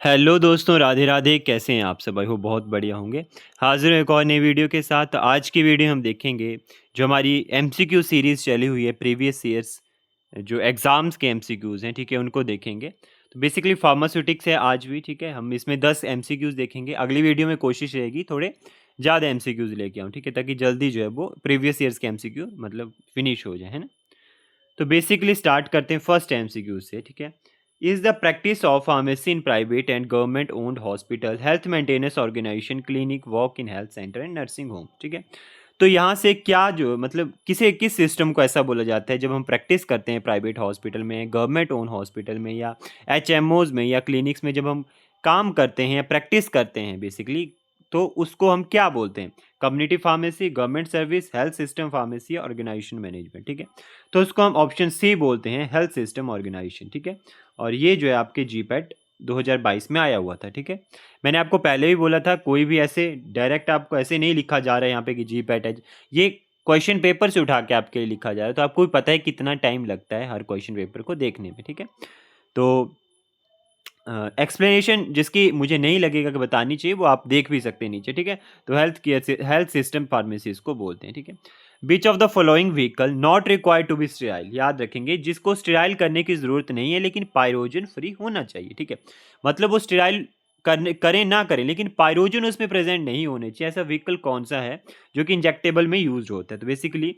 Hello दोस्तों, राधे राधे। कैसे हैं आप सब? आई होप बहुत बढ़िया होंगे। हाज़िर हूँ एक और नई वीडियो के साथ। आज की वीडियो हम देखेंगे जो हमारी एमसीक्यू सीरीज़ चली हुई है प्रीवियस ईयर्स, जो एग्ज़ाम्स के एमसीक्यूज़ हैं, ठीक है, उनको देखेंगे। तो बेसिकली फार्मास्यूटिक्स है आज भी, ठीक है। हम इसमें 10 एमसीक्यूज़ देखेंगे। अगली वीडियो में कोशिश रहेगी थोड़े ज़्यादा एमसीक्यूज़ लेके आऊँ, ठीक है, ताकि जल्दी जो है वो प्रीवियस ईयर्स के एमसीक्यू मतलब फिनिश हो जाए, है ना? तो बेसिकली स्टार्ट करते हैं फर्स्ट एमसीक्यू से, ठीक है। Is the practice of pharmacy in private and government owned hospital health maintenance organisation clinic walk in health centre and nursing home, ठीक है। तो यहाँ से क्या जो मतलब किस सिस्टम को ऐसा बोला जाता है जब हम प्रैक्टिस करते हैं प्राइवेट हॉस्पिटल में, गवर्नमेंट ओन हॉस्पिटल में या एचएमओज में या क्लिनिक्स में, जब हम काम करते हैं या प्रैक्टिस करते हैं बेसिकली, तो उसको हम क्या बोलते हैं? Community pharmacy, government service, health system pharmacy, organisation management, ठीक है। तो उसको हम ऑप्शन सी बोलते हैं, हेल्थ सिस्टम ऑर्गेनाइजेशन, ठीक है। और ये जो है आपके जीपैट 2022 में आया हुआ था, ठीक है। मैंने आपको पहले भी बोला था, कोई भी ऐसे डायरेक्ट आपको ऐसे नहीं लिखा जा रहा है यहाँ पे कि जीपैट है। ये क्वेश्चन पेपर से उठा के आपके लिए लिखा जा रहा है, तो आपको भी पता है कितना टाइम लगता है हर क्वेश्चन पेपर को देखने में, ठीक है। तो एक्सप्लेनेशन जिसकी मुझे नहीं लगेगा कि बतानी चाहिए, वो आप देख भी सकते हैं नीचे, ठीक है। तो हेल्थ सिस्टम फार्मेसी इसको बोलते हैं, ठीक है। Which of the following vehicle not required to be sterile, याद रखेंगे, जिसको स्टेराइल करने की जरूरत नहीं है लेकिन पायरोजन फ्री होना चाहिए, ठीक है। मतलब वो स्टेराइल करने करें ना करें, लेकिन पायरोजन उसमें प्रेजेंट नहीं होने चाहिए। ऐसा व्हीकल कौन सा है जो कि इंजेक्टेबल में यूज होता है? तो basically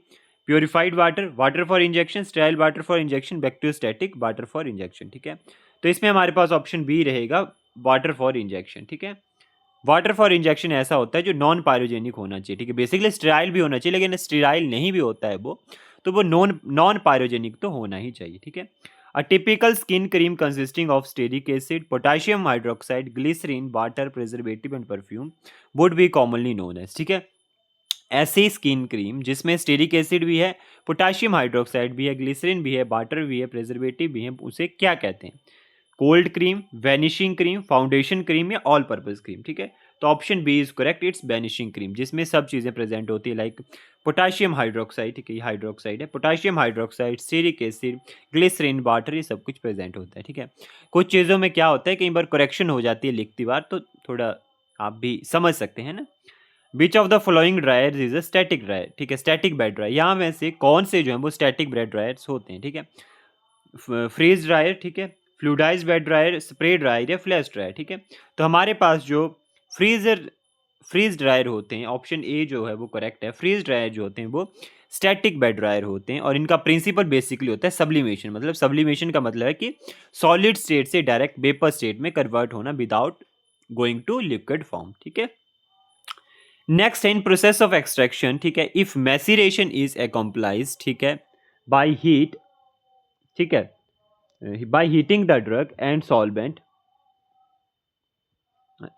purified water, water for injection, sterile water for injection, bacteriostatic water for injection, ठीक है। तो इसमें हमारे पास ऑप्शन बी रहेगा, वाटर फॉर इंजेक्शन, ठीक है। वाटर फॉर इंजेक्शन ऐसा होता है जो नॉन पायरोजेनिक होना चाहिए, ठीक है। बेसिकली स्टेराइल भी होना चाहिए, लेकिन स्टेराइल नहीं भी होता है वो, तो वो नॉन नॉन पायरोजेनिक तो होना ही चाहिए, ठीक है। A typical skin cream consisting of stearic acid, potassium hydroxide, glycerine, water, preservative and perfume would be commonly known as, ठीक है। ऐसी स्किन क्रीम जिसमें स्टेरिक एसिड भी है, पोटेशियम हाइड्रोक्साइड भी है, ग्लिसरीन भी है, वाटर भी है, प्रिजर्वेटिव भी है, उसे क्या कहते हैं? Cold cream, vanishing cream, foundation cream या ऑल पर्पस क्रीम, ठीक है। तो option B is correct, it's vanishing cream, जिसमें सब चीज़ें प्रेजेंट होती है, लाइक पोटेशियम हाइड्रोक्साइड, ठीक है, ये हाइड्रोक्साइड है, potassium hydroxide, stearic acid, glycerine, water, ये सब कुछ प्रेजेंट होता है, ठीक है। कुछ चीज़ों में क्या होता है, कई बार करेक्शन हो जाती है लिखती बार, तो थोड़ा आप भी समझ सकते हैं ना। Which of the following dryers is a static dryer, ठीक है, स्टैटिक बेड ड्रायर। यहाँ में से कौन से जो है वो स्टैटिक बेड ड्रायर्स होते हैं, ठीक है। फ्रीज ड्रायर, ठीक है, fluidise bed dryer, spray dryer या फ्लैश ड्रायर, ठीक है। तो हमारे पास जो फ्रीज ड्रायर होते हैं, ऑप्शन ए जो है वो करेक्ट है। फ्रीज ड्रायर जो होते हैं वो स्टैटिक बेड ड्रायर होते हैं, और इनका प्रिंसिपल बेसिकली होता है सब्लिमेशन। मतलब सब्लिमेशन का मतलब है कि सॉलिड स्टेट से डायरेक्ट वेपर स्टेट में कन्वर्ट होना without going to liquid form, ठीक है। नेक्स्ट है इन प्रोसेस ऑफ एक्सट्रैक्शन, ठीक है, इफ मैसिरेशन इज अकम्प्लाइज, ठीक है, बाय हीट, ठीक है, by heating the drug and solvent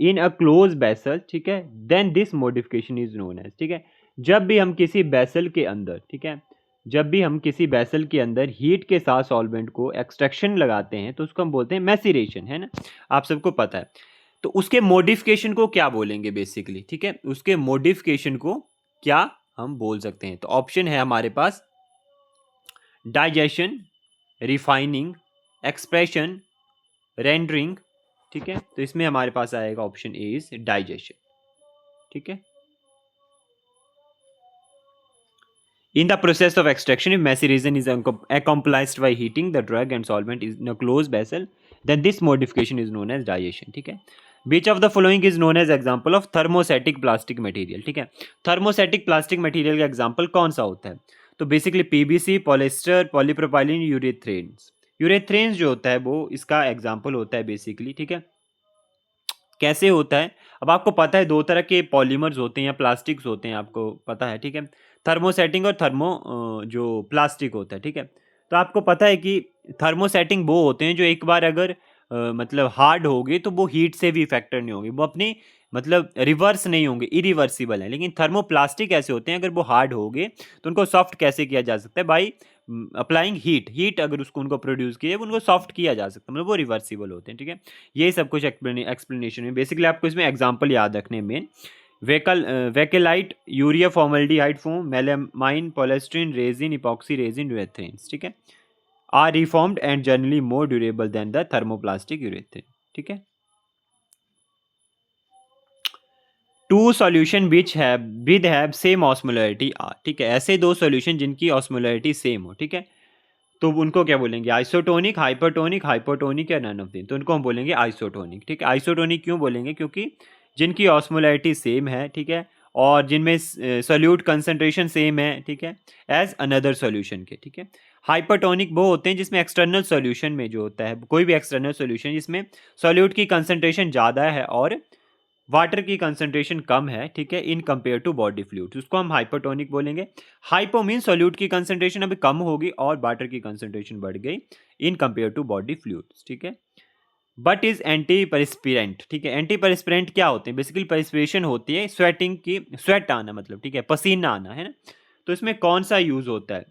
in a close vessel, ठीक है, then this modification is known as, ठीक है। जब भी हम किसी बेसल के अंदर, ठीक है, जब भी हम किसी बेसल के अंदर हीट के साथ सॉल्वेंट को एक्सट्रैक्शन लगाते हैं तो उसको हम बोलते हैं मैसिरेशन, है ना, आप सबको पता है। तो उसके मॉडिफिकेशन को क्या बोलेंगे बेसिकली, ठीक है, उसके मॉडिफिकेशन को क्या हम बोल सकते हैं? तो ऑप्शन है हमारे पास डाइजेशन, रिफाइनिंग, एक्सप्रेशन, रेंडरिंग, ठीक है। तो इसमें हमारे पास आएगा ऑप्शन ए इज डाइजेशन, ठीक है। In the process of extraction, if maceration is accomplished by heating the drug and solvent is in a closed vessel, then this modification is known as digestion, ठीक है। Which of the following is known as example of thermostatic plastic material, ठीक है। thermostatic plastic material का example कौन सा होता है? तो बेसिकली पीबीसी, पॉलिस्टर, पॉलीप्रोपाइलिन, यूरेथ्रेन्स। यूरेथ्रेन्स जो होता है वो इसका एग्जाम्पल होता है बेसिकली, ठीक है। कैसे होता है? अब आपको पता है दो तरह के पॉलीमर्स होते हैं या प्लास्टिक्स होते हैं, आपको पता है, ठीक है। थर्मोसेटिंग और जो प्लास्टिक होता है, ठीक है। तो आपको पता है कि थर्मोसेटिंग वो होते हैं जो एक बार अगर मतलब हार्ड हो गए तो वो हीट से भी इफेक्टेड नहीं होंगे, वो अपनी मतलब रिवर्स नहीं होंगे, इरिवर्सिबल है। लेकिन थर्मोप्लास्टिक ऐसे होते हैं अगर वो हार्ड हो गए तो उनको सॉफ्ट कैसे किया जा सकता है? बाई अप्लाइंग हीट अगर उसको उनको प्रोड्यूस किया उनको सॉफ्ट किया जा सकता है, मतलब वो रिवर्सिबल होते हैं, ठीक है। ये सब कुछ एक्सप्लेनेशन है। बेसिकली आपको इसमें एग्जांपल याद रखने मेन bakelite, urea formaldehyde foam, melamine, polystyrene resin, epoxy resin, urethanes, ठीक है, are reformed and generally more durable than the thermoplastic urethane, ठीक है। टू सॉल्यूशन विच है with have same osmolarity are, ठीक है, ऐसे दो सॉल्यूशन जिनकी ऑस्मोलरिटी सेम हो, ठीक है, तो उनको क्या बोलेंगे, आइसोटोनिक, हाइपरटोनिक, हाइपोटोनिक या नन ऑफ दिन, तो उनको हम बोलेंगे आइसोटोनिक, ठीक है। आइसोटोनिक क्यों बोलेंगे, क्योंकि जिनकी ऑस्मोलैरिटी सेम है, ठीक है, और जिनमें सोल्यूट कंसंट्रेशन सेम है, ठीक है, एज अनदर सॉल्यूशन के, ठीक है। हाइपरटोनिक वो होते हैं जिसमें एक्सटर्नल सॉल्यूशन में जो होता है, कोई भी एक्सटर्नल सॉल्यूशन जिसमें सॉल्यूट की कंसंट्रेशन ज़्यादा है और वाटर की कंसंट्रेशन कम है, ठीक है, in compare to body fluids, उसको हम हाइपरटोनिक बोलेंगे। हाइपो मीन सॉल्यूट की कंसंट्रेशन अभी कम होगी और वाटर की कंसंट्रेशन बढ़ गई in compare to body fluids, ठीक है। बट इज एंटी परिस्पिरेंट, ठीक है। एंटी परिस्पिरेंट क्या होते हैं, बेसिकली परिस्पिरेशन होती है स्वेटिंग की, स्वेट आना मतलब, ठीक है, पसीना आना, है ना। तो इसमें कौन सा यूज होता है,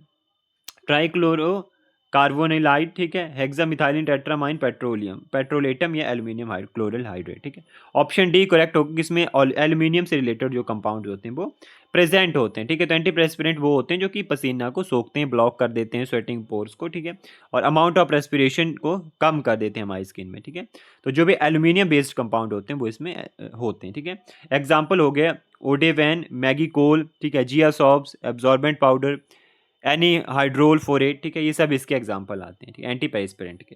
ट्राइक्लोरो कार्बोनिलाइड, ठीक है, हेक्सामिथाइलिन टेट्रामाइन पेट्रोलियम पेट्रोलेटम या एल्यूमिनियम क्लोरल हाइड्रेट, ठीक है। ऑप्शन डी करेक्ट होगा, जिसमें एल्यूमिनियम से रिलेटेड जो कंपाउंड होते हैं वो प्रेजेंट होते हैं, ठीक है। तो एंटी प्रेस्पिरेंट वो होते हैं जो कि पसीना को सोखते हैं, ब्लॉक कर देते हैं स्वेटिंग पोर्स को, ठीक है, और अमाउंट ऑफ रेस्पिरेशन को कम कर देते हैं हमारी स्किन में, ठीक है। तो जो भी एल्यूमिनियम बेस्ड कंपाउंड होते हैं वो इसमें होते हैं, ठीक है। एग्जाम्पल हो गया ओडेवैन, मैगीकोल, ठीक है, जियासॉब्स, एब्जॉर्बेंट पाउडर, एनी हाइड्रोल फोरेट, ठीक है, ये सब इसके एग्जाम्पल आते हैं, ठीक है, एंटी पेरिस्पिरेंट के।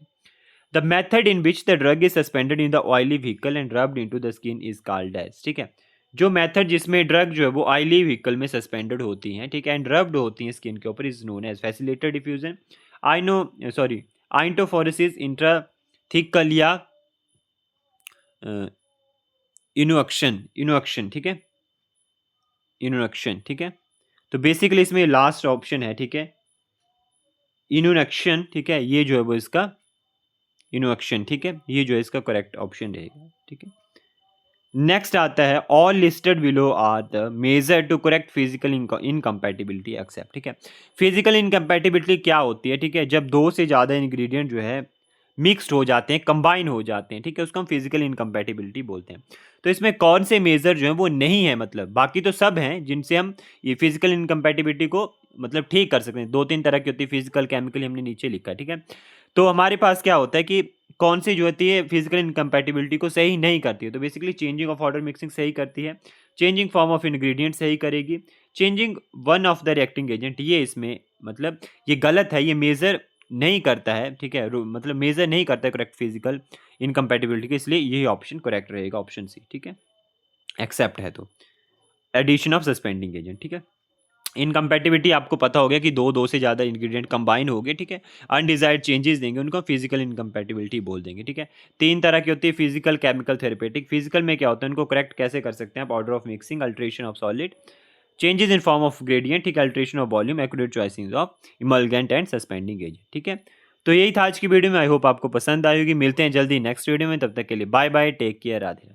The method in which the drug is suspended in the oily vehicle and rubbed into the skin is called as, ठीक है। जो मेथड जिसमें ड्रग जो है वो ऑयली व्हीकल में सस्पेंडेड होती हैं, ठीक है, एंड रब्ड होती हैं स्किन के ऊपर, is known as facilitated diffusion, iontophoresis, intrathecally inunction, ठीक है, इनुअक्शन, ठीक है। तो बेसिकली इसमें लास्ट ऑप्शन है, ठीक है, इनुअक्शन, ठीक है, ये जो है वो इसका इनुअक्शन, ठीक है, ये जो है इसका करेक्ट ऑप्शन रहेगा, ठीक है। नेक्स्ट आता है all listed below are the measure to correct physical incompatibility except, ठीक है। फिजिकल इनकम्पैटिबिलिटी क्या होती है, ठीक है, जब दो से ज़्यादा इंग्रेडिएंट जो है मिक्स्ड हो जाते हैं, कंबाइन हो जाते हैं, ठीक है, उसको हम फिजिकल इनकम्पैटिबिलिटी बोलते हैं। तो इसमें कौन से मेजर जो है वो नहीं है, मतलब बाकी तो सब हैं जिनसे हम ये फिजिकल इनकम्पैटिबिलिटी को मतलब ठीक कर सकते हैं। दो तीन तरह की होती है, फिजिकल, केमिकल, हमने नीचे लिखा है, ठीक है। तो हमारे पास क्या होता है कि कौन सी जो होती है फिजिकल इनकम्पैटिबिलिटी को सही नहीं करती है, तो basically changing of order mixing सही करती है, चेंजिंग फॉर्म ऑफ इंग्रेडिएंट सही करेगी, changing one of the reacting agent, ये इसमें मतलब ये गलत है, ये मेजर नहीं करता है, ठीक है, मतलब मेजर नहीं करता है करेक्ट फिजिकल इनकम्पैटिबिलिटी के, इसलिए यही ऑप्शन करेक्ट रहेगा, ऑप्शन सी, ठीक है, एक्सेप्ट है तो एडिशन ऑफ सस्पेंडिंग एजेंट, ठीक है। इनकम्पैटिबिलिटी आपको पता हो गया कि दो से ज़्यादा इंग्रेडिएंट कंबाइन हो गए, ठीक है, अनडिजायर्ड चेंजेस देंगे, उनको फिजिकल इनकम्पैटिबिलिटी बोल देंगे, ठीक है। तीन तरह की होती है, फिजिकल, केमिकल, थेरेपेटिक। फिजिकल में क्या होता है, उनको करेक्ट कैसे कर सकते हैं आप, order of mixing, alteration of solid, changes in form of gradient, ठीक है, alteration of volume, accurate choosing of emulgent and suspending agent, ठीक है। तो यही था आज की वीडियो में, आई होप आपको पसंद आई होगी। मिलते हैं जल्दी नेक्स्ट वीडियो में, तब तक के लिए bye bye, take care, Radhe.